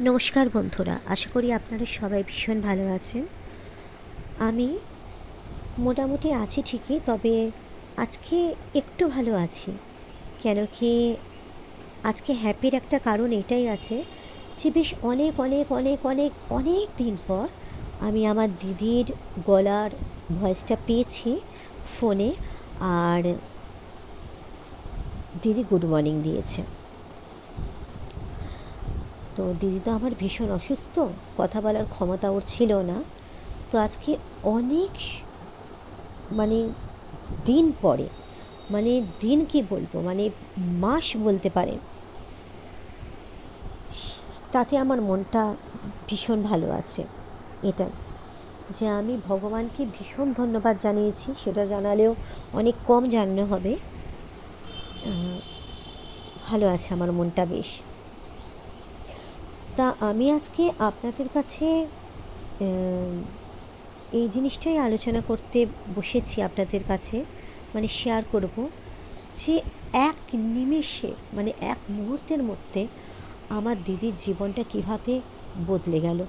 নমস্কার বন্ধুরা, আশা করি আপনারা সবাই ভীষণ ভালো আছেন। আমি মোটামুটি আছি ঠিকই, তবে আজকে একটু ভালো আছি। কেন কি আজকে হ্যাপির একটা কারণ এটাই আছে যে বেশ অনেক অনেক অনেক অনেক অনেক দিন পর আমি আমার দিদির গলার ভয়েসটা পেয়েছি ফোনে। আর দিদি গুড মর্নিং দিয়েছে। তো দিদি তো আমার ভীষণ অসুস্থ, কথা বলার ক্ষমতা ওর ছিল না। তো আজকে অনেক মানে দিন পরে, মানে দিন কি বলবো, মানে মাস বলতে পারেন, তাতে আমার মনটা ভীষণ ভালো আছে। এটা যে আমি ভগবানকে ভীষণ ধন্যবাদ জানিয়েছি, সেটা জানালেও অনেক কম জানানো হবে। ভালো আছে আমার মনটা বেশ। তা আমি আজকে আপনাদের কাছে এই জিনিসটাই আলোচনা করতে বসেছি আপনাদের কাছে, মানে শেয়ার করব যে এক নিমেষে, মানে এক মুহূর্তের মধ্যে আমার দিদির জীবনটা কিভাবে বদলে গেল।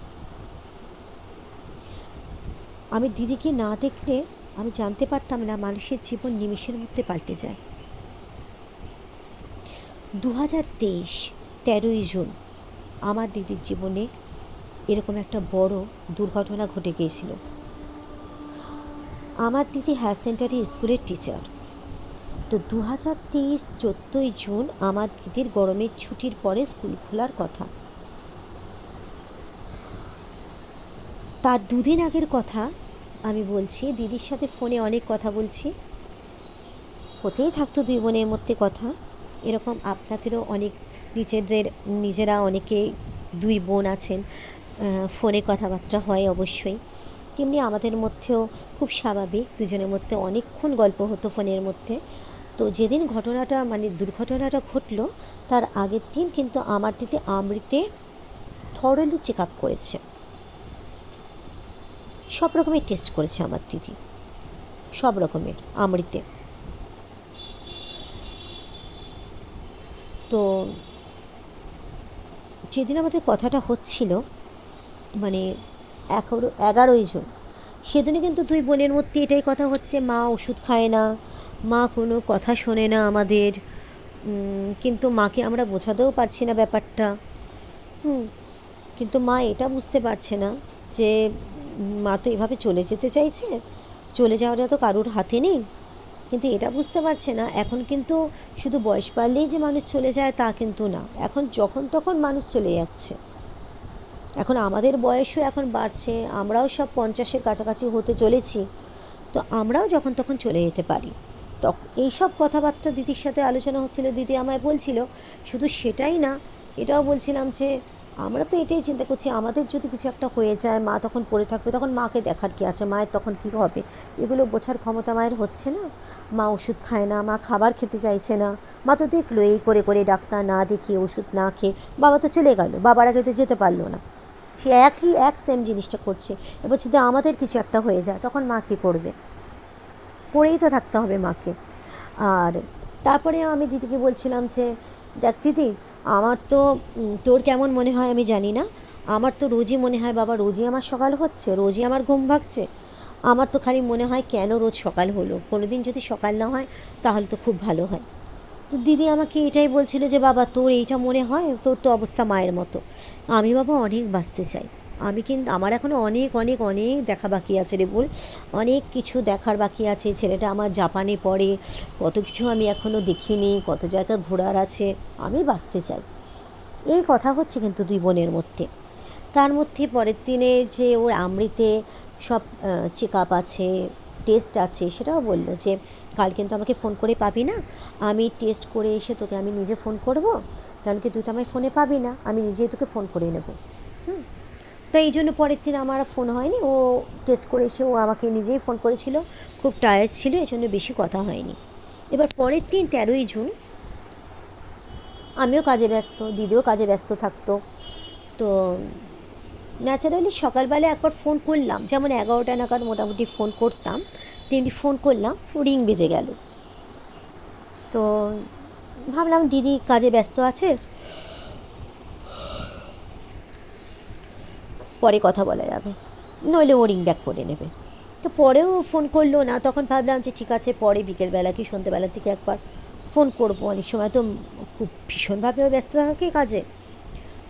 আমি দিদিকে না দেখলে আমি জানতে পারতাম না মানুষের জীবন নিমেষের মধ্যে পাল্টে যায়। 2023 13ই জুন আমার দিদির জীবনে এরকম একটা বড় দুর্ঘটনা ঘটে গিয়েছিল। আমার দিদি হায়ার সেকেন্ডারি স্কুলের টিচার। তো 2023 14ই জুন আমার দিদির গরমের ছুটির পরে স্কুল খোলার কথা। তার দুদিন আগের কথা আমি বলছি। দিদির সাথে ফোনে অনেক কথা বলছি, হতেই থাকতো দুই বোনের মধ্যে কথা। এরকম আপনাদেরও অনেক নিজেরা অনেকে দুই বোন আছেন, ফোনে কথাবার্তা হয় অবশ্যই। তেমনি আমাদের মধ্যেও খুব স্বাভাবিক, দুজনের মধ্যে অনেকক্ষণ গল্প হতো ফোনের মধ্যে। তো যেদিন ঘটনাটা, মানে দুর্ঘটনাটা ঘটলো, তার আগের দিন কিন্তু আমার দিদি আমৃতে থরলি চেক আপ করেছে, সব রকমের টেস্ট করেছে আমার দিদি, সব রকমের আমৃতে। তো যেদিন আমাদের কথাটা হচ্ছিল, মানে 11ই জুন, সেদিনে কিন্তু দুই বোনের মধ্যে এটাই কথা হচ্ছে, মা ওষুধ খায় না, মা কোনো কথা শোনে না আমাদের। কিন্তু মাকে আমরা বোঝাতেও পারছি না ব্যাপারটা। কিন্তু মা এটা বুঝতে পারছে না যে মা তো এভাবে চলে যেতে চাইছে, চলে যাওয়াটা তো কারুর হাতে নেই। কিন্তু এটা বুঝতে পারছে না এখন কিন্তু শুধু বয়স বাড়লেই যে মানুষ চলে যায় তা কিন্তু না, এখন যখন তখন মানুষ চলে যাচ্ছে। এখন আমাদের বয়সও এখন বাড়ছে, আমরাও সব 50-এর কাছাকাছি হতে চলেছি। তো আমরাও যখন তখন চলে যেতে পারি। তখন এইসব কথাবার্তা দিদির সাথে আলোচনা হচ্ছিল। দিদি আমায় বলছিল শুধু সেটাই না, এটাও বলছিলাম যে আমরা তো এটাই চিন্তা করছি, আমাদের যদি কিছু একটা হয়ে যায়, মা তখন পড়ে থাকবে, তখন মাকে দেখার কি আছে, মায়ের তখন কী হবে, এগুলো বোঝার ক্ষমতা মায়ের হচ্ছে না। মা ওষুধ খায় না, মা খাবার খেতে চাইছে না। মা তো দেখলো এই করে করে ডাক্তার না দেখিয়ে, ওষুধ না খেয়ে বাবা তো চলে গেল, বাবার আগে তো যেতে পারলো না। সে এক সেম জিনিসটা করছে। এবার যদি আমাদের কিছু একটা হয়ে যায় তখন মা কী করবে, পড়েই তো থাকতে হবে মাকে। আর তারপরে আমি দিদিকে বলছিলাম যে দেখ দিদি, আমার তো তোর কেমন মনে হয় আমি জানি না, আমার তো রোজই মনে হয় বাবা, রোজই আমার সকাল হচ্ছে, রোজই আমার ঘুম ভাগছে। আমার তো খালি মনে হয় কেন রোজ সকাল হলো, কোনো দিন যদি সকাল না হয় তাহলে তো খুব ভালো হয়। তো দিদি আমাকে এটাই বলছিল যে বাবা তোর এইটা মনে হয়, তোর তো অবস্থা মায়ের মতো। আমি বাবা অনেক বাঁচতে চাই, আমি কিন্তু আমার এখনও অনেক অনেক অনেক দেখা বাকি আছে রে বল, অনেক কিছু দেখার বাকি আছে। ছেলেটা আমার জাপানে পড়ে, কত কিছু আমি এখনও দেখিনি, কত জায়গা ঘোরার আছে, আমি বাঁচতে চাই। এই কথা হচ্ছে কিন্তু দুই বোনের মধ্যে। তার মধ্যে পরের দিনে যে ওর আমৃতে সব চেক আপ আছে, টেস্ট আছে, সেটাও বললো যে কাল কিন্তু আমাকে ফোন করে পাবি না, আমি টেস্ট করে এসে তোকে আমি নিজে ফোন করব, কারণ কি তুই তো আমায় ফোনে পাবি না, আমি নিজেই তোকে ফোন করে নেব। তো এই জন্য পরের দিন আমার ফোন হয়নি, ও টেস্ট করে এসে ও আমাকে নিজেই ফোন করেছিল। খুব টায়ার্ড ছিল, এই জন্য বেশি কথা হয়নি। এবার পরের দিন 13ই জুন আমিও কাজে ব্যস্ত, দিদিও কাজে ব্যস্ত থাকতো। তো ন্যাচারালি সকালবেলা একবার ফোন করলাম, যেমন 11টা নাগাদ মোটামুটি ফোন করতাম, তেমনি ফোন করলাম, রিং বেজে গেল। তো ভাবলাম দিদি কাজে ব্যস্ত আছে, পরে কথা বলা যাবে, নইলে ও রিং ব্যাক করে নেবে। তো পরেও ফোন করলো না, তখন ভাবলাম যে ঠিক আছে পরে বিকেলবেলা কি সন্ধ্যেবেলার দিকে একবার ফোন করবো, অনেক সময় তো খুব ভীষণভাবে ব্যস্ত থাকে কাজে।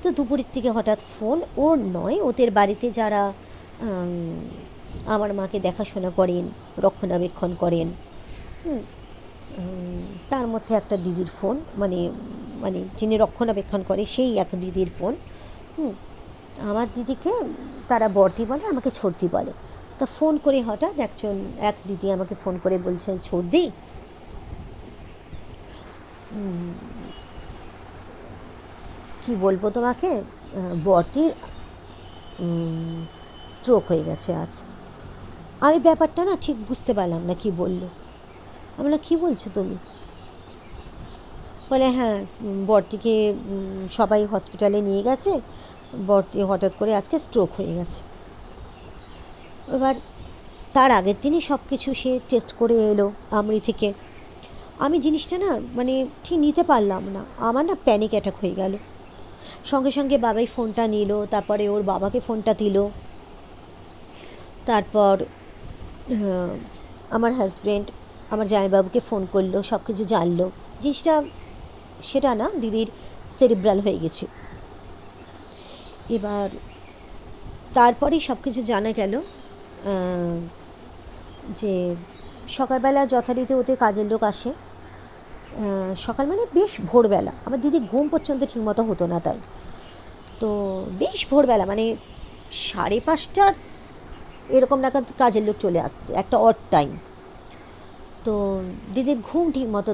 তো দুপুরের থেকে হঠাৎ ফোন, ওর নয়, ওদের বাড়িতে যারা আমার মাকে দেখাশোনা করেন, রক্ষণাবেক্ষণ করেন, তার মধ্যে একটা দিদির ফোন, মানে মানে যিনি রক্ষণাবেক্ষণ করে সেই এক দিদির ফোন। আমার দিদিকে তারা বড়দি বলে, আমাকে ছোটদি বলে। তা ফোন করে হঠাৎ এক দিদি আমাকে ফোন করে বলছেন, ছোটদি কি বলবো তোমাকে, বড়দির স্ট্রোক হয়ে গেছে আজ। আমি ব্যাপারটা না ঠিক বুঝতে পারলাম না কি বললো। আমি বললাম, কী বলছো তুমি? বলে হ্যাঁ, বড়দিকে সবাই হসপিটালে নিয়ে গেছে, বড়দি হঠাৎ করে আজকে স্ট্রোক হয়ে গেছে। এবার তার আগের দিনই সব কিছু সে টেস্ট করে এলো আমরি থেকে। আমি জিনিসটা না মানে ঠিক নিতে পারলাম না, আমার না প্যানিক অ্যাটাক হয়ে গেল। সঙ্গে সঙ্গে বাবাই ফোনটা নিল, তারপরে ওর বাবাকে ফোনটা দিল, তারপর আমার হাজব্যান্ড আমার জামাইবাবুকে ফোন করলো, সব কিছু জানলো। জিনিসটা সেটা না, দিদির সেরিব্রাল হয়ে গেছে। এবার তারপরেই সব কিছু জানা গেল যে সকালবেলা যথারীতি ওদের কাজের লোক আসে, সকাল মানে বেশ ভোরবেলা, আমার দিদি ঘুম পর্যন্ত ঠিকমতো হতো না, তাই তো বেশ ভোরবেলা মানে 5:30 এরকম নাগাদ কাজের লোক চলে আসতো, একটা অড টাইম। তো দিদির ঘুম ঠিক মতো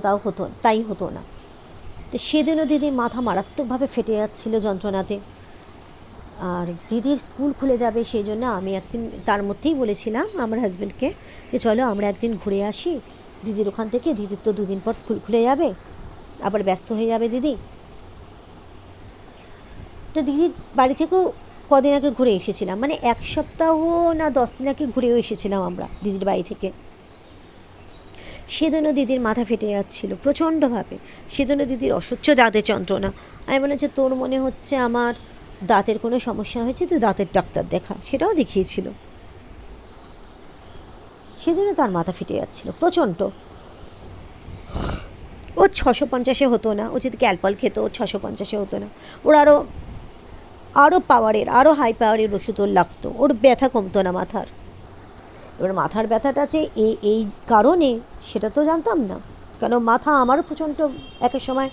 তাই হতো না। তো সেদিনও দিদির মাথা মারাত্মকভাবে ফেটে যাচ্ছিলো যন্ত্রণাতে। আর দিদির স্কুল খুলে যাবে সেই জন্য আমি একদিন তার মধ্যেই বলেছিলাম আমার হাজব্যান্ডকে যে চলো আমরা একদিন ঘুরে আসি দিদির ওখান থেকে, দিদির তো 2 দিন পর স্কুল খুলে যাবে, আবার ব্যস্ত হয়ে যাবে দিদি। তো দিদির বাড়ি থেকেও কদিন আগে ঘুরে এসেছিলাম, মানে 1 সপ্তাহ না 10 দিন আগে ঘুরেও এসেছিলাম আমরা দিদির বাড়ি থেকে। সেদিনও দিদির মাথা ফেটে যাচ্ছিলো প্রচণ্ডভাবে, সেদিনও দিদির অসহ্য দাঁতের যন্ত্রণা। আমি বললাম যে তোর মনে হচ্ছে আমার দাঁতের কোনো সমস্যা হয়েছে, তুই দাঁতের ডাক্তার দেখা, সেটাও দেখিয়েছিল। সেদিনও তার মাথা ফেটে যাচ্ছিলো প্রচণ্ড। ওর 650-এ হতো না, ও যদি ক্যালপল খেত ওর 650-এ হতো না, ওর আরও পাওয়ারের, আরও হাই পাওয়ারের ওষুধ ওর লাগতো, ওর ব্যথা কমতো না মাথার। এবার মাথার ব্যথাটা যে এই কারণে সেটা তো জানতাম না, কেন মাথা আমারও প্রচণ্ড এক এক সময়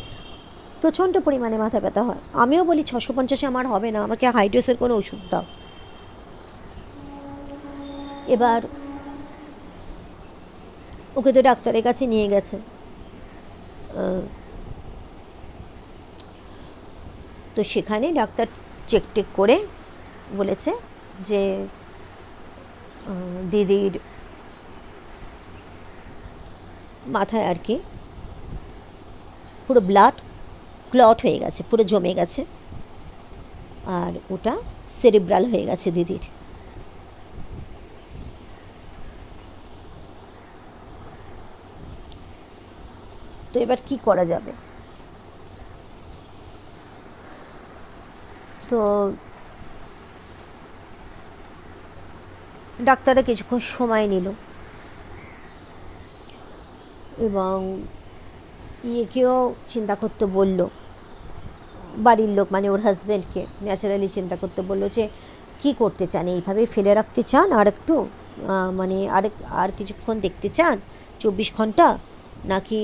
প্রচণ্ড পরিমাণে মাথা ব্যথা হয়। আমিও বলি 650-এ আমার হবে না, আমাকে হাই ডোজের কোনো ওষুধ দাও। এবার ওকে তো ডাক্তারের কাছে নিয়ে গেছে, তো সেখানে ডাক্তার চেক করে বলেছে যে দিদির মাথায় আর কি পুরো ব্লাড ক্লট হয়ে গেছে, পুরো জমে গেছে, আর ওটা সেরিব্রাল হয়ে গেছে দিদির। তো এবার কি করা যাবে? তো ডাক্তাররা কিছুক্ষণ সময় নিল এবং ইয়েকেও চিন্তা করতে বলল, বাড়ির লোক মানে ওর হাজব্যান্ডকে ন্যাচারালি চিন্তা করতে বলল যে কি করতে চান, এইভাবে ফেলে রাখতে চান আর একটু মানে আর কিছুক্ষণ দেখতে চান 24 ঘন্টা, নাকি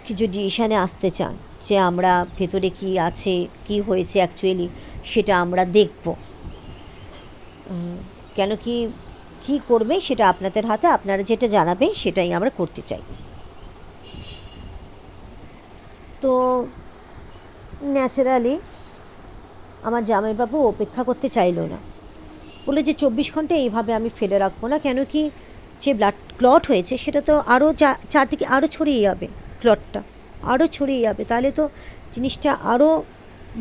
কিছু ডিসিশানে আসতে চান যে আমরা ভেতরে কি আছে, কি হয়েছে অ্যাকচুয়ালি সেটা আমরা দেখব, কেন কি করবে সেটা আপনাদের হাতে, আপনারা যেটা জানাবেন সেটাই আমরা করতে চাই। তো ন্যাচারালি আমার জামাইবাবু অপেক্ষা করতে চাইলো না, বলে যে 24 ঘন্টা এইভাবে আমি ফেলে রাখবো না, কেন কি যে ব্লাড ক্লট হয়েছে সেটা তো আরও চারদিকে আরও ছড়িয়ে যাবে, ক্লটটা আরও ছড়িয়ে যাবে, তাহলে তো জিনিসটা আরও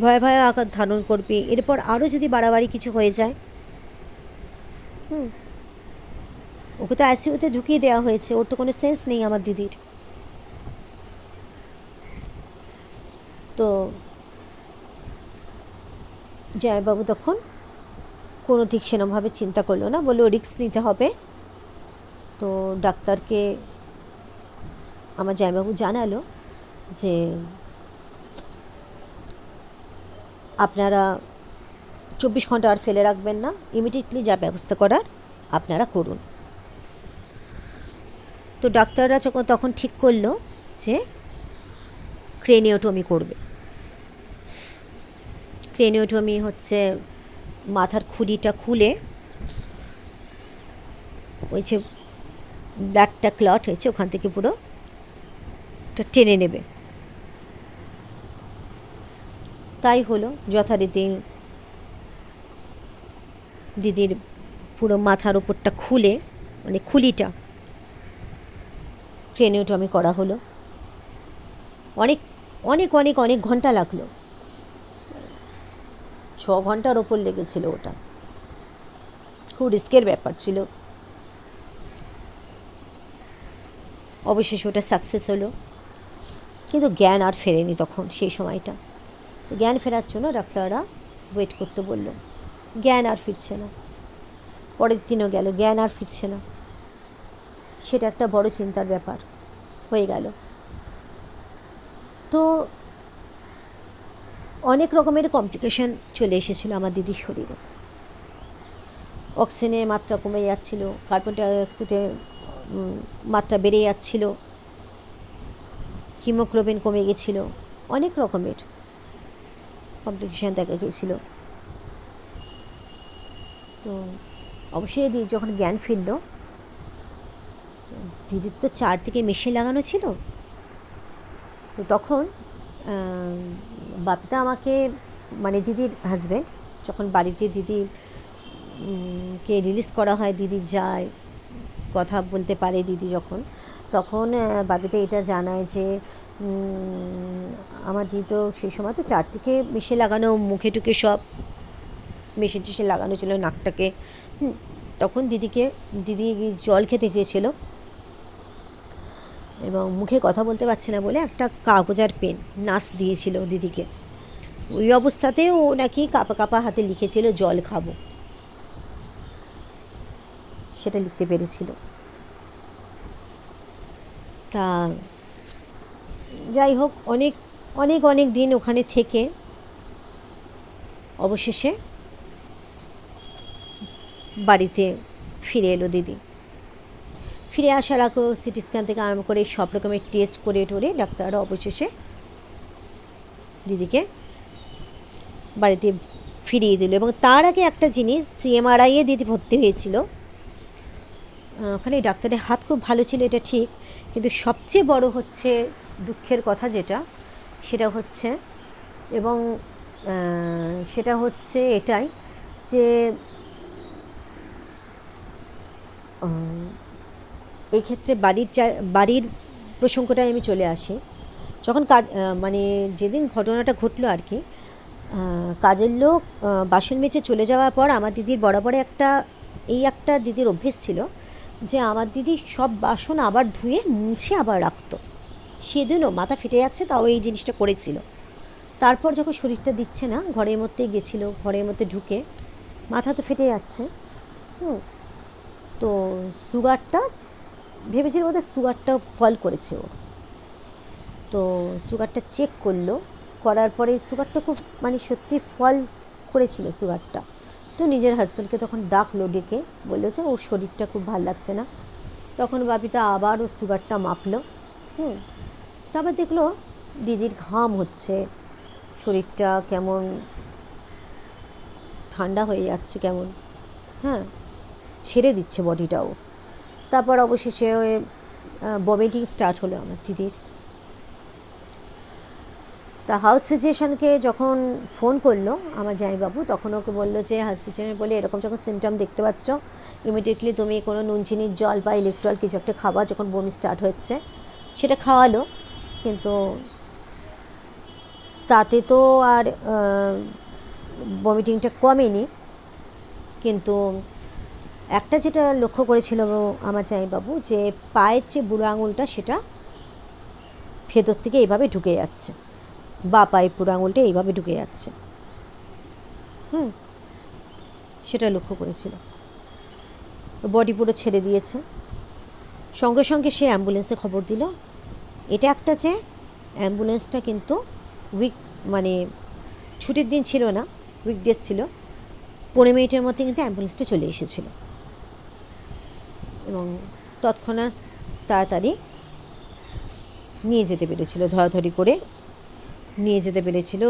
ভয়াবহ আকার ধারণ করবে, এরপর আরও যদি বাড়াবাড়ি কিছু হয়ে যায়। ওকে তো আইসিইউতে ঢুকিয়ে দেওয়া হয়েছে, ওর তো কোনো সেন্স নেই আমার দিদির। তো তো জামাইবাবু তখন কোনো দিক সেরকমভাবে চিন্তা করলো না, বললো রিস্ক নিতে হবে। তো ডাক্তারকে আমার জামাইবাবু জানালো যে আপনারা 24 ঘন্টা আর ফেলে রাখবেন না, ইমিডিয়েটলি যা ব্যবস্থা করার আপনারা করুন। তো ডাক্তাররা তখন ঠিক করলো যে ক্রেনিওটমি করবে। ক্রেনিওটমি হচ্ছে মাথার খুলিটা খুলে ওই যে ব্লাডটা ক্লট হয়েছে ওখান থেকে পুরো টেনে নেবে। তাই হলো, যথারীতি দিদির পুরো মাথার ওপরটা খুলে, মানে খুলিটা ক্রেনিওটমি করা হলো। অনেক অনেক অনেক অনেক ঘন্টা লাগলো, 6 ঘন্টার ওপর লেগেছিল। ওটা খুব রিস্কের ব্যাপার ছিল। অবশেষে ওটা সাকসেস হলো, কিন্তু জ্ঞান আর ফেরেনি তখন সেই সময়টা। তো জ্ঞান ফেরার জন্য ডাক্তাররা ওয়েট করতে বলল, জ্ঞান আর ফিরছে না। পরের দিনও গেল, জ্ঞান আর ফিরছে না। সেটা একটা বড় চিন্তার ব্যাপার হয়ে গেল। তো অনেক রকমের কমপ্লিকেশান চলে এসেছিলো আমার দিদির শরীরে। অক্সিজেনের মাত্রা কমে যাচ্ছিল, কার্বন ডাইঅক্সাইডের মাত্রা বেড়ে যাচ্ছিল, হিমোগ্লোবিন কমে গেছিল, অনেক রকমের কমপ্লিকেশান দেখা গিয়েছিল। তো অবশ্যই দিদি যখন জ্ঞান ফিরল, দিদির তো চারদিকে মেশিন লাগানো ছিল। তো তখন বাপিদা আমাকে, মানে দিদির হাজব্যান্ড, যখন বাড়িতে দিদি কে রিলিজ করা হয়, দিদি যায়, কথা বলতে পারে দিদি যখন, তখন বাপিদা এটা জানায় যে আমার দিদি তো সেই সময় তো চারদিকে মেশিন লাগানো, মুখে টুকে সব মেশিন টেশিন লাগানো ছিল, নাকটাকে। তখন দিদি জল খেতে চেয়েছিল এবং মুখে কথা বলতে পারছে না বলে একটা কাগজ আর পেন নার্স দিয়েছিল দিদিকে। ওই অবস্থাতেও ও নাকি কাঁপা কাঁপা হাতে লিখেছিল জল খাবো, সেটা লিখতে পেরেছিল। তা যাই হোক, অনেক অনেক অনেক দিন ওখানে থেকে অবশেষে বাড়িতে ফিরে এলো দিদি। ফিরে আসার আগেও সিটি স্ক্যান থেকে আরম্ভ করে সব রকমের টেস্ট করে টোরে ডাক্তাররা অবশেষে দিদিকে বাড়িতে ফিরিয়ে দিল। এবং তার আগে একটা জিনিস, সিএমআরআইয়ে দিদি ভর্তি হয়েছিল। ওখানে ডাক্তারের হাত খুব ভালো ছিল, এটা ঠিক, কিন্তু সবচেয়ে বড় হচ্ছে দুঃখের কথা যেটা, সেটা হচ্ছে, এবং সেটা হচ্ছে এটাই যে এই ক্ষেত্রে বাড়ির প্রসঙ্গটায় আমি চলে আসি। যখন মানে যেদিন ঘটনাটা ঘটলো আর কি, কাজের লোক বাসন মেজে চলে যাওয়ার পর আমার দিদির বরাবর একটা দিদির অভ্যেস ছিল যে আমার দিদি সব বাসন আবার ধুয়ে মুছে আবার রাখতো। সেদিনও মাথা ফেটে যাচ্ছে, তাও এই জিনিসটা করেছিল। তারপর যখন শরীরটা দিচ্ছে না, ঘরের মধ্যে গেছিলো, ঘরের মধ্যে ঢুকে মাথা তো ফেটে যাচ্ছে, তো সুগারটা ভেবেছিল বোধহয় সুগারটা ফল করেছে ও। তো সুগারটা চেক করলো, করার পরে সুগারটা খুব, মানে সত্যি ফল করেছিল সুগারটা। তো নিজের হাজব্যান্ডকে তখন ডাকলো, ডেকে বললো যে ওর শরীরটা খুব ভালো লাগছে না। তখন বাপিতা আবার ও সুগারটা মাপলো। তারপর দেখলো দিদির ঘাম হচ্ছে, শরীরটা কেমন ঠান্ডা হয়ে যাচ্ছে, কেমন ছেড়ে দিচ্ছে বডিটাও। তারপর অবশেষে ভমিটিং স্টার্ট হলো আমার দিদির। তা হাউস ফিজিশিয়ানকে যখন ফোন করলো আমার জামাইবাবু, তখন ওকে বললো যে হাউস ফিজিশিয়ান বলে এরকম যখন সিমটম দেখতে পাচ্ছ, ইমিডিয়েটলি তুমি কোনো নুন চিনির জল বা ইলেকট্রল কিছু একটা খাওয়া, যখন বমি স্টার্ট হচ্ছে। সেটা খাওয়ালো, কিন্তু তাতে তো আর ভমিটিংটা কমেনি। কিন্তু একটা যেটা লক্ষ্য করেছিল আমার জামাইবাবু, যে পায়ের যে বুড়ো আঙুলটা সেটা ভেতর থেকে এইভাবে ঢুকে যাচ্ছে। বা পায়ে পুরো আঙুলটা এইভাবে ঢুকে যাচ্ছে। সেটা লক্ষ্য করেছিল। বডি পুরো ছেড়ে দিয়েছে। সঙ্গে সঙ্গে সে অ্যাম্বুলেন্সে খবর দিল। এটা একটা যে অ্যাম্বুলেন্সটা কিন্তু মানে ছুটির দিন ছিল না, উইকডেজ ছিল। 15 মিনিটের মধ্যে কিন্তু অ্যাম্বুলেন্সটা চলে এসেছিল এবং তৎক্ষণাৎ তাড়াতাড়ি নিয়ে যেতে পেরেছিল, ধরাধরি করে নিয়ে যেতে পেরেছিল,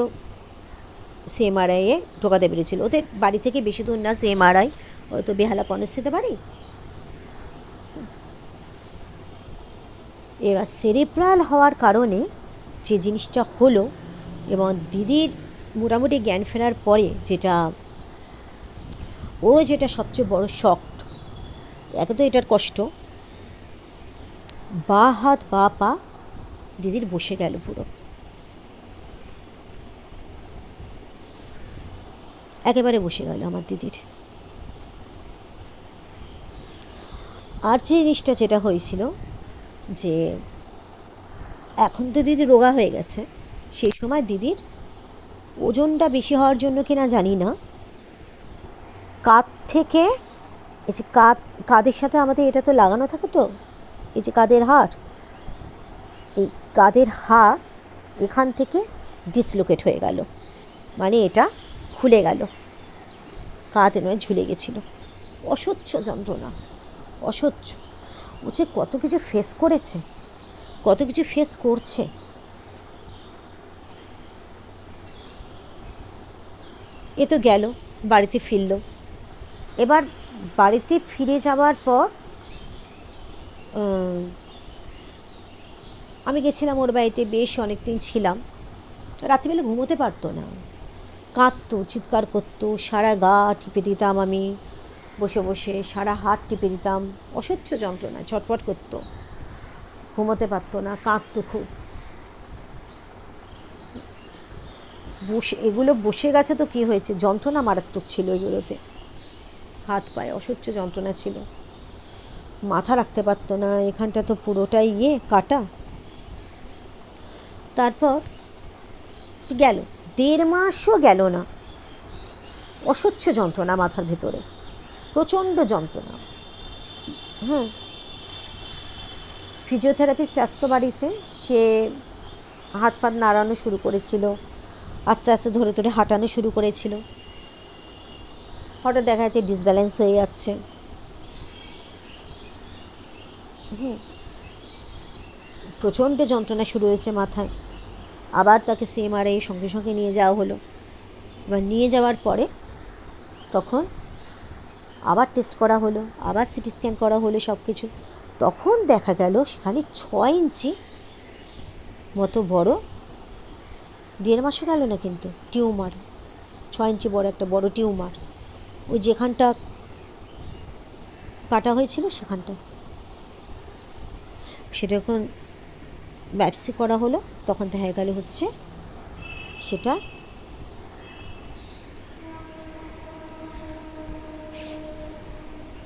সিএমআরআইয়ে ঢোকাতে পেরেছিল। ওদের বাড়ি থেকে বেশি দূর না সিএমআরআই, হয়তো বেহালা কলেজ যেতে পারি। এবার সেরিব্রাল হওয়ার কারণে যে জিনিসটা হলো, এবং দিদির মোটামুটি জ্ঞান ফেরার পরে যেটা সবচেয়ে বড় শক, একে তো এটার কষ্ট, বা হাত বা পা দিদির বসে গেল পুরো, একেবারে বসে গেল আমার দিদির। আর যে জিনিসটা যেটা হয়েছিল যে এখন তো দিদি রোগা হয়ে গেছে, সেই সময় দিদির ওজনটা বেশি হওয়ার জন্য কিনা জানি না, কাঁধ থেকে এই যে কাঁধের সাথে আমাদের এটা তো লাগানো থাকে, তো এই যে কাঁধের হাড়, এই কাঁধের হাড় এখান থেকে ডিসলোকেট হয়ে গেল, মানে এটা খুলে গেল, কাঁধ নয় ঝুলে গেছিল। অসহ্য যন্ত্রণা, অসহ্য। বলছে কত কিছু ফেস করেছে, কত কিছু ফেস করছে। এ তো গেল, বাড়িতে ফিরল। এবার বাড়িতে ফিরে যাওয়ার পর আমি গেছিলাম ওর বাড়িতে, বেশ অনেক দিন ছিলাম। রাত্রিবেলা ঘুমোতে পারতো না, কাঁদতো, চিৎকার করতো, সারা গা টিপে দিতাম আমি বসে বসে, সারা হাত টিপে দিতাম, অসহ্য যন্ত্রণা, ছটফট করতো, ঘুমোতে পারতো না, কাঁদতো খুব। এগুলো বসে গেছে তো কী হয়েছে, যন্ত্রণা মারাত্মক ছিল এগুলোতে, হাত পায়ে অসহ্য যন্ত্রণা ছিল, মাথা রাখতে পারতো না, এখানটা তো পুরোটাই কাটা। তারপর গেল, 1.5 মাসও গেল না, অসহ্য যন্ত্রণা মাথার ভেতরে, প্রচণ্ড যন্ত্রণা। ফিজিওথেরাপিস্ট আসতো বাড়িতে, সে হাত ফাত নাড়ানো শুরু করেছিল, আস্তে আস্তে ধরে ধরে হাঁটানো শুরু করেছিল। হঠাৎ দেখা যাচ্ছে ডিসব্যালেন্স হয়ে যাচ্ছে, প্রচণ্ড যন্ত্রণা শুরু হয়েছে মাথায়। আবার তাকে সিএমআরআই সঙ্গে সঙ্গে নিয়ে যাওয়া হলো। এবার নিয়ে যাওয়ার পরে তখন আবার টেস্ট করা হলো, আবার সিটি স্ক্যান করা হলো, সব কিছু। তখন দেখা গেল সেখানে 6 ইঞ্চি মতো বড়, 1.5 মাসও গেল না কিন্তু, টিউমার, 6 ইঞ্চি বড় একটা বড় টিউমার, ওই যেখানটা কাটা হয়েছিল সেখানটা। সেটা যখন বায়োপসি করা হলো তখন দেখা গেল হচ্ছে সেটা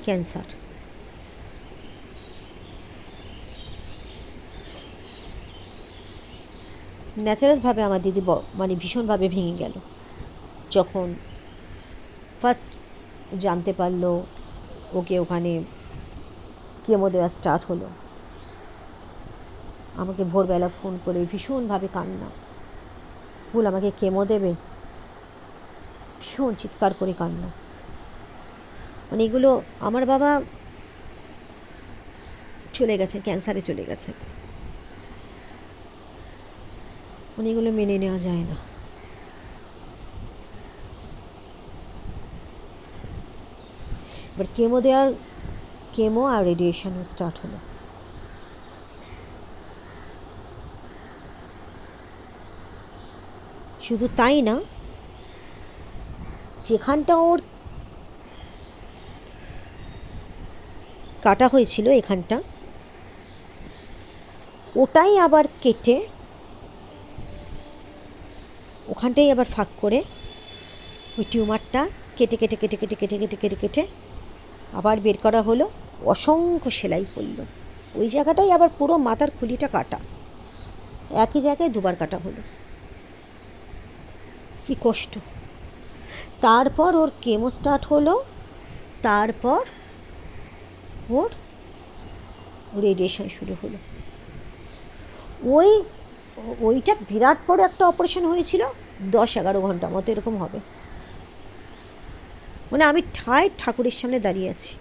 ক্যান্সার। ন্যাচারালভাবে আমার দিদি মানে ভীষণভাবে ভেঙে গেল যখন ফার্স্ট জানতে পারলো ওকে ওখানে কেমো দেওয়া স্টার্ট হলো। আমাকে ভোরবেলা ফোন করে ভীষণভাবে কান্না, ভুল আমাকে কেমো দেবে, ভীষণ চিৎকার করে কান্না। মানে এগুলো, আমার বাবা চলে গেছে, ক্যান্সারে চলে গেছে, মানে এগুলো মেনে নেওয়া যায় না। এবার কেমো আর রেডিয়েশনও স্টার্ট হলো। শুধু তাই না, যেখানটা ওর কাটা হয়েছিল এখানটা, ওটাই আবার কেটে ওখানটাই আবার ফাঁক করে ওই টিউমারটা কেটে কেটে কেটে কেটে কেটে কেটে কেটে কেটে আবার বের করা হলো। অসংখ্য সেলাই পড়ল, ওই জায়গাটাই আবার পুরো মাথার খুলিটা কাটা, একই জায়গায় দুবার কাটা হলো। কি কষ্ট। তারপর ওর কেমো স্টার্ট হলো, তারপর ওর রেডিয়েশন শুরু হলো। ওইটা বিরাট বড় একটা অপারেশন হয়েছিল, 10-11 ঘন্টা মতো এরকম হবে। মানে আমি ঠাকুরের সামনে দাঁড়িয়ে আছি,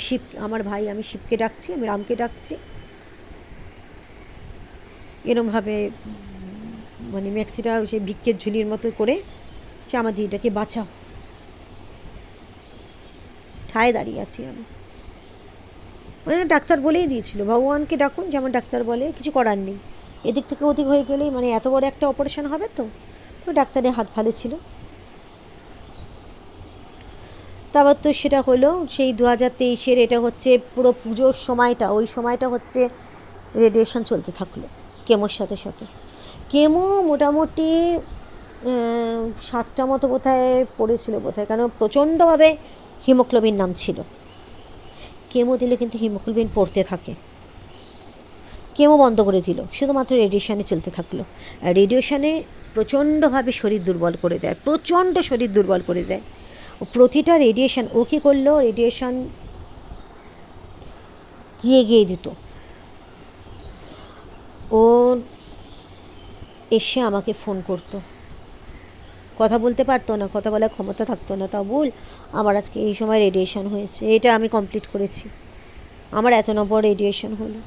শিব, আমার ভাই, আমি শিবকে ডাকছি, আমি রামকে ডাকছি, এরমভাবে মানে ম্যাক্সিটা সেই ভিক্ষের ঝুলির মতো করে যে আমার দিদিটাকে বাঁচাও, ঠায় দাঁড়িয়ে আছি আমি। মানে ডাক্তার বলেই দিয়েছিল ভগবানকে ডাকুন, যেমন ডাক্তার বলে, কিছু করার নেই, এদিক থেকে ওদিক হয়ে গেলেই মানে এত বড় একটা অপারেশন হবে। তো ডাক্তারের হাত ভালো ছিল। তারপর তো সেটা হলো সেই 2023-এর, এটা হচ্ছে পুরো পুজোর সময়টা, ওই সময়টা হচ্ছে রেডিয়েশন চলতে থাকলো কেমোর সাথে সাথে। কেমো মোটামুটি 7টা মতো বোধহয় পড়েছিল বোধহয়, কারণ প্রচণ্ডভাবে হিমোগ্লোবিন নামছিল। কেমো দিলে কিন্তু হিমোগ্লোবিন পড়তে থাকে, কেমো বন্ধ করে দিল, শুধুমাত্র রেডিয়েশনে চলতে থাকলো। আর রেডিয়েশনে প্রচণ্ডভাবে শরীর দুর্বল করে দেয়, প্রচণ্ড শরীর দুর্বল করে দেয়। ও প্রতিটা রেডিয়েশন ও কী করলো, রেডিয়েশন গিয়ে দিত। ও এসে আমাকে ফোন করতো, কথা বলতে পারতো না, কথা বলার ক্ষমতা থাকতো না, তা বল আমার আজকে এই সময় রেডিয়েশন হয়েছে, এটা আমি কমপ্লিট করেছি, আমার এত নম্বর রেডিয়েশন হলো।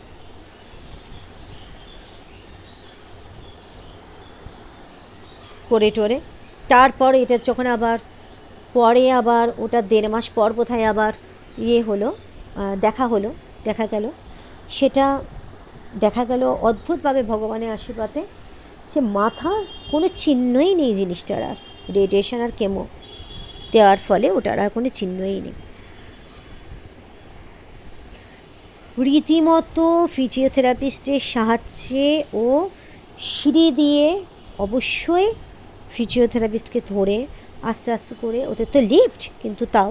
করে টোরে তারপর এটা যখন আবার পরে আবার ওটা 1.5 মাস পর বোধহয় আবার হলো, দেখা গেল সেটা দেখা গেল অদ্ভুতভাবে ভগবানের আশীর্বাদে যে মাথার কোনো চিহ্নই নেই জিনিসটার, আর রেডিয়েশন আর কেমো দেওয়ার ফলে ওটার আর কোনো চিহ্নই নেই। রীতিমতো ফিজিওথেরাপিস্টের সাহায্যে ও সিঁড়ি দিয়ে, অবশ্যই ফিজিওথেরাপিস্টকে ধরে আস্তে আস্তে করে, ওদের তো লিফট, কিন্তু তাও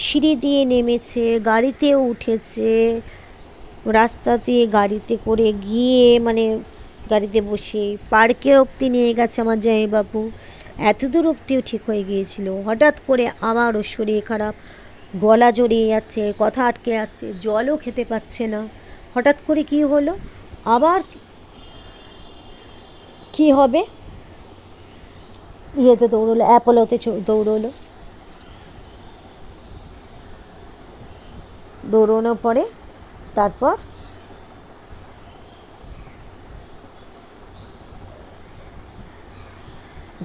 সিঁড়ি দিয়ে নেমেছে, গাড়িতেও উঠেছে, রাস্তা দিয়ে গাড়িতে করে গিয়ে মানে গাড়িতে বসে পার্কে অবধি নিয়ে গেছে আমার জামাইবাবু, এত দূর অবধিও ঠিক হয়ে গিয়েছিল। হঠাৎ করে আমারও শরীর খারাপ, গলা জড়িয়ে যাচ্ছে, কথা আটকে যাচ্ছে, জলও খেতে পাচ্ছে না। হঠাৎ করে কি হলো, আবার কি হবে, দৌড়লো, অ্যাপোলোতে দৌড়লো, দৌড়ানোর পরে তারপর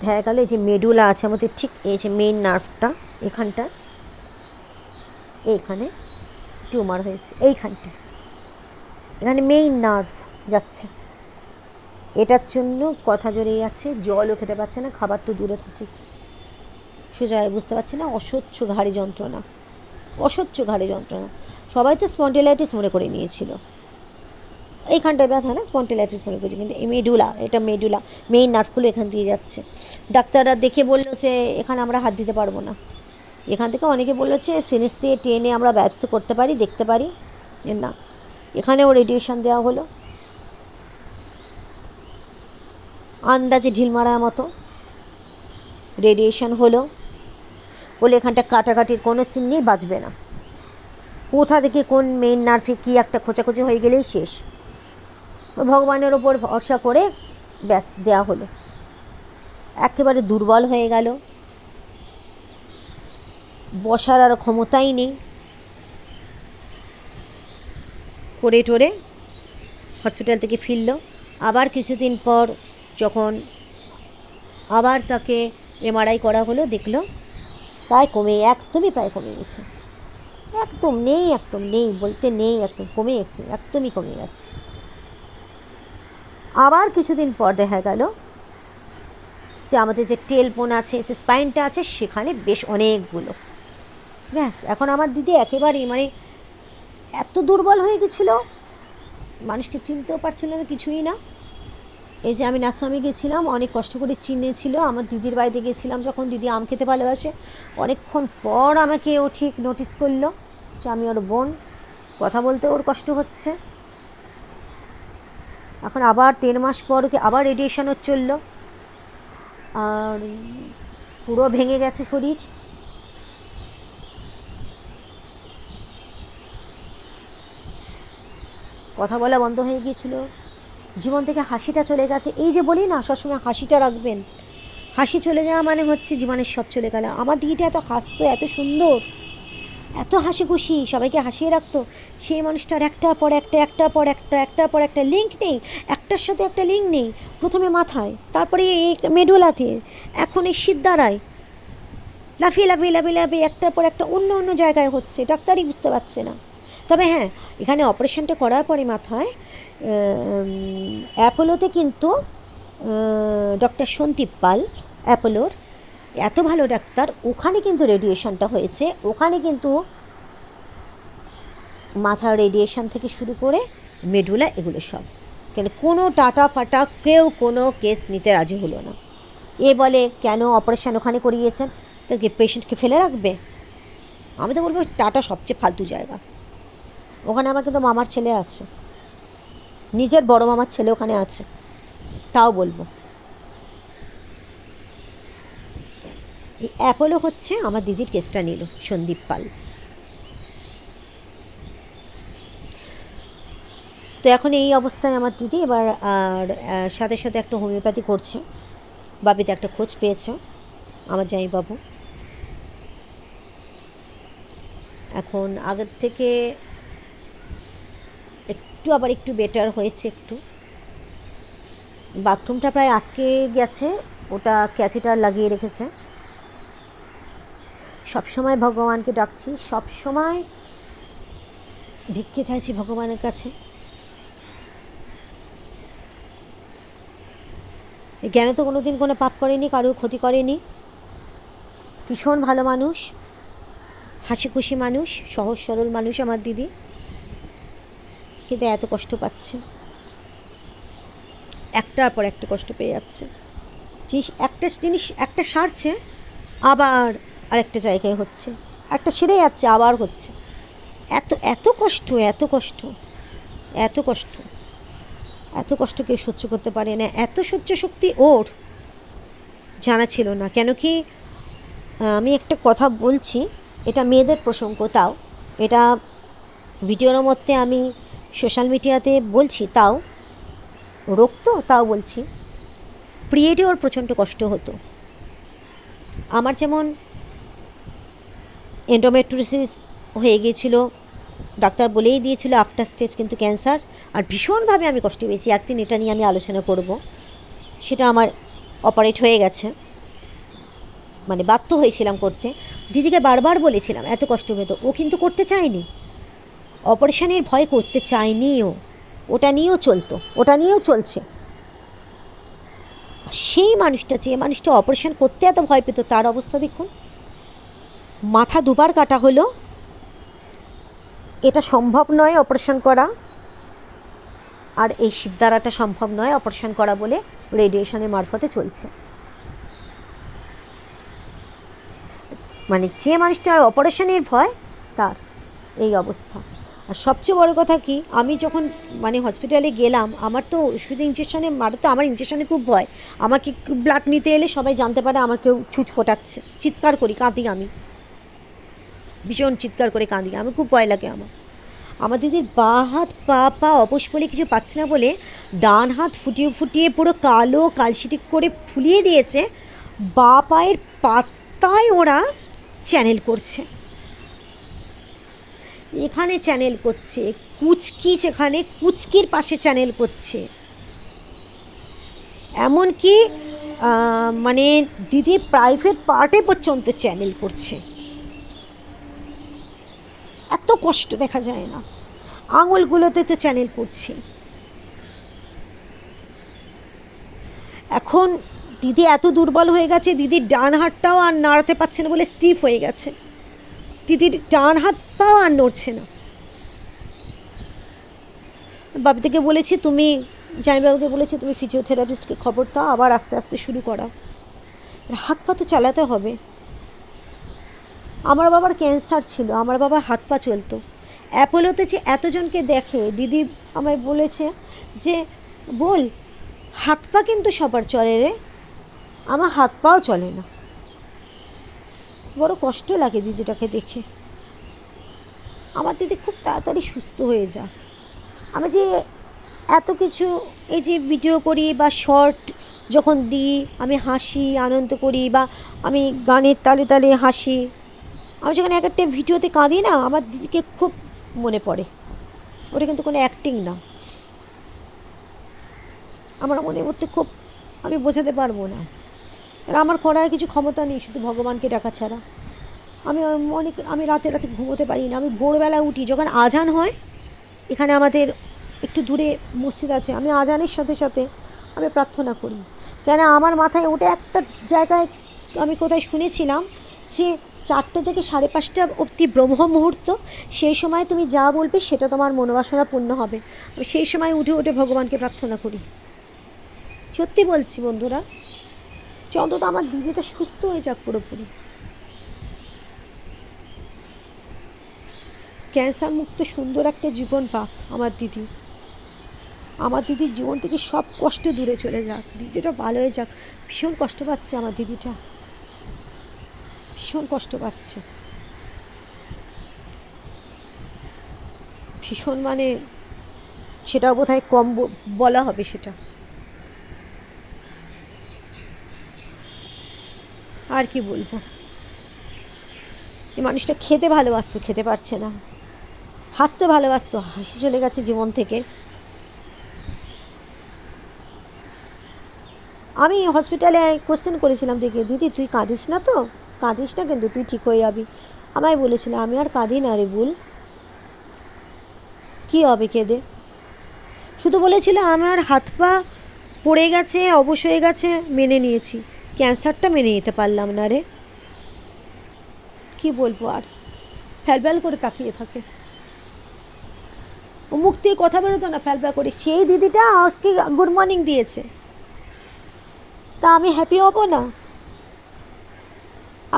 দেখা গেল যে মেডুলা আছে আমাদের, ঠিক এই যে মেইন নার্ভটা এখানটা, এইখানে টিউমার হয়েছে, এইখানটা, এখানে মেইন নার্ভ যাচ্ছে, এটার জন্য কথা জড়িয়ে যাচ্ছে, জলও খেতে পারছে না, খাবার তো দূরে থাকুক, সোজা বুঝতে পারছে না, অসহ্য ঘাড়ে যন্ত্রণা, অসহ্য ঘাড়ে যন্ত্রণা। সবাই তো স্পন্ডিলাইটিস মনে করে নিয়েছিল, এইখানটায় ব্যথা না, স্পন্ডিলাইটিস মনে করছে, কিন্তু এই মেডুলা, এটা মেডুলা, মেইন নার্ভগুলো এখান দিয়ে যাচ্ছে। ডাক্তাররা দেখে বললো যে এখানে আমরা হাত দিতে পারবো না। এখান থেকে অনেকে বললো যে সিরিঞ্জ দিয়ে টেনে আমরা ব্যবস্থা করতে পারি, দেখতে পারি, না, এখানেও রেডিয়েশন দেওয়া হলো, আন্দাজে ঢিল মারার মতো রেডিয়েশন হলো। বলে এখানটা কাটাকাটির কোনো সিন নেই, বাঁচবে না, কোথা থেকে কোন মেইন নার্ভে কী একটা খোঁচাখুচি হয়ে গেলেই শেষ। ভগবানের ওপর ভরসা করে ব্যাস দেওয়া হলো। একেবারে দুর্বল হয়ে গেল, বসার আর ক্ষমতাই নেই, করে টোরে হসপিটাল থেকে ফিরল। আবার কিছুদিন পর যখন আবার তাকে এমআরআই করা হলো, দেখলো প্রায় একদমই প্রায় কমে গেছে, একদম নেই বলতে নেই, একদম কমে গেছে, একদমই কমে গেছে। আবার কিছুদিন পর দেখা গেল যে আমাদের যে টেলবোন আছে, যে স্পাইনটা আছে, সেখানে বেশ অনেকগুলো, ব্যাস এখন আমার দিদি একেবারেই মানে এত দুর্বল হয়ে গেছিলো, মানুষকে চিনতেও পারছিল না, কিছুই না। এই যে আমি নাসওয়ামি গেছিলাম, অনেক কষ্ট করে চিনেছিল, আমার দিদির বাড়িতে গেছিলাম যখন, দিদি আম খেতে ভালোবাসে, অনেকক্ষণ পর আমাকে ও ঠিক নোটিস করলো যে আমি ওর বোন, কথা বলতে ওর কষ্ট হচ্ছে। এখন আবার 3 মাস পর ওকে আবার রেডিয়েশন চললো, আর পুরো ভেঙে গেছে শরীর। কথা বলা বন্ধ হয়ে গিয়েছিল, জীবন থেকে হাসিটা চলে গেছে। এই যে বলি না সবসময় হাসিটা রাখবেন, হাসি চলে যাওয়া মানে হচ্ছে জীবনের সব চলে গেল। আমার দিদিটা এত হাসতো, এত সুন্দর, এত হাসি খুশি, সবাইকে হাসিয়ে রাখতো। সেই মানুষটার একটার পর একটা, একটার পর একটা, একটার পর একটা লিঙ্ক নেই, একটার সাথে একটা লিঙ্ক নেই। প্রথমে মাথায়, তারপরে এই মেডুলাতে, এখন এই সিদ্ধারায় লাফিয়ে লাফিয়ে লাফিয়ে লাফিয়ে একটার পর একটা অন্য অন্য জায়গায় হচ্ছে, ডাক্তারই বুঝতে পারছে না। তবে হ্যাঁ, এখানে অপারেশনটা করার পরে মাথায় অ্যাপোলোতে কিন্তু ডক্টর সন্দীপ পাল, অ্যাপোলোর এত ভালো ডাক্তার, ওখানে কিন্তু রেডিয়েশনটা হয়েছে। ওখানে কিন্তু মাথার রেডিয়েশন থেকে শুরু করে মেডুলা এগুলো সব, কেন কোনো টাটা ফাটা কেউ কোনো কেস নিতে রাজি হলো না। এ বলে কেন অপারেশন ওখানে করিয়েছেন, তো কি পেশেন্টকে ফেলে রাখবে? আমি তো বলবো টাটা সবচেয়ে ফালতু জায়গা। ওখানে আমার কিন্তু মামার ছেলে আছে, নিজের বড় মামার ছেলে ওখানে আছে, তাও বলবো। এই অ্যাপোলো হচ্ছে আমার দিদির কেসটা নিল সন্দীপ পাল। তো এখন এই অবস্থায় আমার দিদি এবার, আর সাথে সাথে একটা হোমিওপ্যাথি করছে। বাপিতে একটা খোঁজ পেয়েছে আমার জামাইবাবু, এখন আগের থেকে একটু আবার একটু বেটার হয়েছে। একটু বাথরুমটা প্রায় আটকে গেছে, ওটা ক্যাথেটার লাগিয়ে রেখেছে। সবসময় ভগবানকে ডাকছি, সবসময় ভিক্ষে চাইছি ভগবানের কাছে। জ্ঞান তো কোনো দিন কোনো পাপ করেনি, কারোর ক্ষতি করেনি, ভীষণ ভালো মানুষ, হাসি খুশি মানুষ, সহজ সরল মানুষ আমার দিদি, কিন্তু এত কষ্ট পাচ্ছে, একটার পর একটা কষ্ট পেয়ে যাচ্ছে। একটা জিনিস একটা সারছে, আবার আরেকটা জায়গায় হচ্ছে, একটা সেরে যাচ্ছে আবার হচ্ছে। এত এত কষ্ট, এত কষ্ট, এত কষ্ট, এত কষ্ট কেউ সহ্য করতে পারে না। এত সহ্য শক্তি ওর জানা ছিল না। কেন কি আমি একটা কথা বলছি, এটা মেয়েদের প্রসঙ্গ, তাও এটা ভিডিওর মধ্যে আমি সোশ্যাল মিডিয়াতে বলছি, তাও রোগ তো, তাও বলছি। পিরিয়ডে ওর প্রচণ্ড কষ্ট হতো। আমার যেমন এন্ডোমেট্রিওসিস হয়ে গিয়েছিল, ডাক্তার বলেই দিয়েছিল আফটার স্টেজ কিন্তু ক্যান্সার, আর ভীষণভাবে আমি কষ্ট পেয়েছি। একদিন এটা নিয়ে আমি আলোচনা করব। সেটা আমার অপারেট হয়ে গেছে, মানে বাধ্য হয়েছিলাম করতে। দিদিকে বারবার বলেছিলাম এত কষ্ট পেতো, ও কিন্তু করতে চায়নি, অপারেশনের ভয় করতে চায়নিও, ওটা নিয়েও চলতো, ওটা নিয়েও চলছে। সেই মানুষটা, যে মানুষটা অপারেশন করতে এত ভয় পেত, তার অবস্থা দেখুন। মাথা দুবার কাটা হলো, এটা সম্ভব নয় অপারেশন করা, আর এই সিদ্ধারাটা সম্ভব নয় অপারেশন করা বলে রেডিয়েশনের মারফতে চলছে। মানে যে মানুষটার অপারেশনের ভয়, তার এই অবস্থা। আর সবচেয়ে বড় কথা কি, আমি যখন মানে হসপিটালে গেলাম, আমার তো ওষুধ ইঞ্জেকশনে মারতো, আমার ইঞ্জেকশনে খুব ভয়। আমাকে ব্লাড নিতে এলে সবাই জানতে পারে আমার কেউ ছুঁচ ফোটাচ্ছে, চিৎকার করি, কাঁদি, আমি ভীষণ চিৎকার করে কাঁদি, আমি খুব ভয় লাগে আমার। আমার দিদির বা হাত পা অবশ বলে কিছু পাচ্ছে না বলে ডান হাত ফুটিয়ে ফুটিয়ে পুরো কালো কালশিটি করে ফুলিয়ে দিয়েছে, বা পায়ের পাতায় ওরা চ্যানেল করছে, এখানে চ্যানেল করছে, কুচকি সেখানে কুচকির পাশে চ্যানেল করছে। এমনকি মানে দিদি প্রাইভেট পার্টে পর্যন্ত চ্যানেল করছে। এত কষ্ট দেখা যায় না, আঙুলগুলোতে তো চ্যানেল করছে। এখন দিদি এত দুর্বল হয়ে গেছে, দিদির ডান হাতটাও আর নাড়াতে পারছে না বলে স্টিফ হয়ে গেছে, দিদির ডান হাত পাও আর নড়ছে না। বাবিদিকে বলেছি, তুমি জামাইবাবুকে বলেছি, তুমি ফিজিওথেরাপিস্টকে খবর দাও, আবার আস্তে আস্তে শুরু করা, হাত পা তো চালাতে হবে। আমার বাবার ক্যান্সার ছিল, আমার বাবার হাত পা চলতো। অ্যাপোলোতে যে এতজনকে দেখে, দিদি আমায় বলেছে যে বল হাত পা কিন্তু সবার চলে রে, আমার হাত পাও চলে না, বড় কষ্ট লাগে দিদিটাকে দেখে। আমার দিদি খুব তাড়াতাড়ি সুস্থ হয়ে যায়। আমি যে এত কিছু এই যে ভিডিও করি বা শর্ট যখন দিই, আমি হাসি আনন্দ করি বা আমি গানের তালে তালে হাসি, আমি যখন এক একটা ভিডিওতে কাঁদি না, আমার দিদিকে খুব মনে পড়ে। ওটা কিন্তু কোনো অ্যাক্টিং না, আমার মনের মধ্যে খুব, আমি বোঝাতে পারবো না। আর আমার করার কিছু ক্ষমতা নেই, শুধু ভগবানকে ডাকা ছাড়া। আমি রাতে রাতে ঘুমোতে পারি না। আমি ভোরবেলা উঠি, যখন আজান হয়, এখানে আমাদের একটু দূরে মসজিদ আছে, আমি আজানের সাথে সাথে আমি প্রার্থনা করি। কেন আমার মাথায় ওটা একটা জায়গায় আমি কোথায় শুনেছিলাম যে 4টে থেকে 5:30 অবধি ব্রহ্ম মুহূর্ত, সেই সময় তুমি যা বলবে সেটা তোমার মনোবাসনা পূর্ণ হবে। আমি সেই সময় উঠে উঠে ভগবানকে প্রার্থনা করি। সত্যি বলছি বন্ধুরা, যে অন্তত আমার দিদিটা সুস্থ হয়ে যাক পুরোপুরি, ক্যান্সার মুক্ত সুন্দর একটা জীবন পাক আমার দিদি। আমার দিদির জীবন থেকে সব কষ্ট দূরে চলে যাক, দিদিটা ভালো হয়ে যাক। ভীষণ কষ্ট পাচ্ছে আমার দিদিটা, ভীষণ কষ্ট পাচ্ছে, ভীষণ, মানে সেটা বোধহয় কম বলা হবে সেটা। আর কি বলবো, এই মানুষটা খেতে ভালোবাসতো, খেতে পারছে না। হাসতে ভালোবাসতো, হাসি চলে গেছে জীবন থেকে। আমি হসপিটালে কোশ্চেন করেছিলাম দেখে, দিদি তুই কাঁদিস না তো, কাঁদিস না কিন্তু, তুই ঠিক হয়ে যাবি। আমায় বলেছিল, আমি আর কাঁদি না রে বুল, কী হবে কেঁদে। শুধু বলেছিল আমার হাত পা পড়ে গেছে, অবশ হয়ে গেছে, মেনে নিয়েছি, ক্যান্সারটা মেনে নিতে পারলাম না রে। কি বলবো আর, ফ্যালফ্যাল করে তাকিয়ে থাকে, ও মুখ থেকে কথা বেরোতো না, ফ্যালফ্যাল করে। সেই দিদিটা আজকে গুড মর্নিং দিয়েছে, তা আমি হ্যাপি হব না?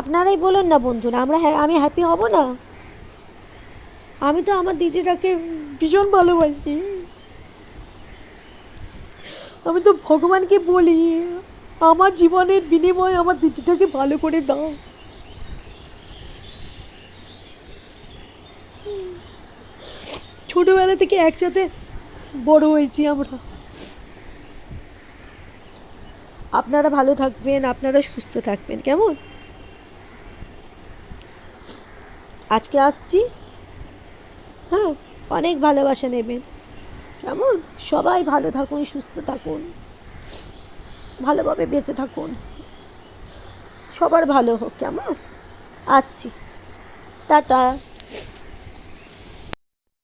আপনারাই বলুন না বন্ধুরা, আমি হ্যাপি হব না? আমি তো আমার দিদিটাকে ভীষণ ভালোবাসি। আমি তো ভগবানকে বলি, আমার জীবনের বিনিময়ে আমার দিদিটাকে ভালো করে দাও। ছোটবেলা থেকে একসাথে বড় হয়েছি আমরা। আপনারা ভালো থাকবেন, আপনারা সুস্থ থাকবেন, কেমন? আজকে আসছি, হ্যাঁ, অনেক ভালোবাসা নেবেন, কেমন? সবাই ভালো থাকুন, সুস্থ থাকুন, ভালোভাবে বেঁচে থাকুন, সবার ভালো হোক, কেমন? আসছি, টাটা।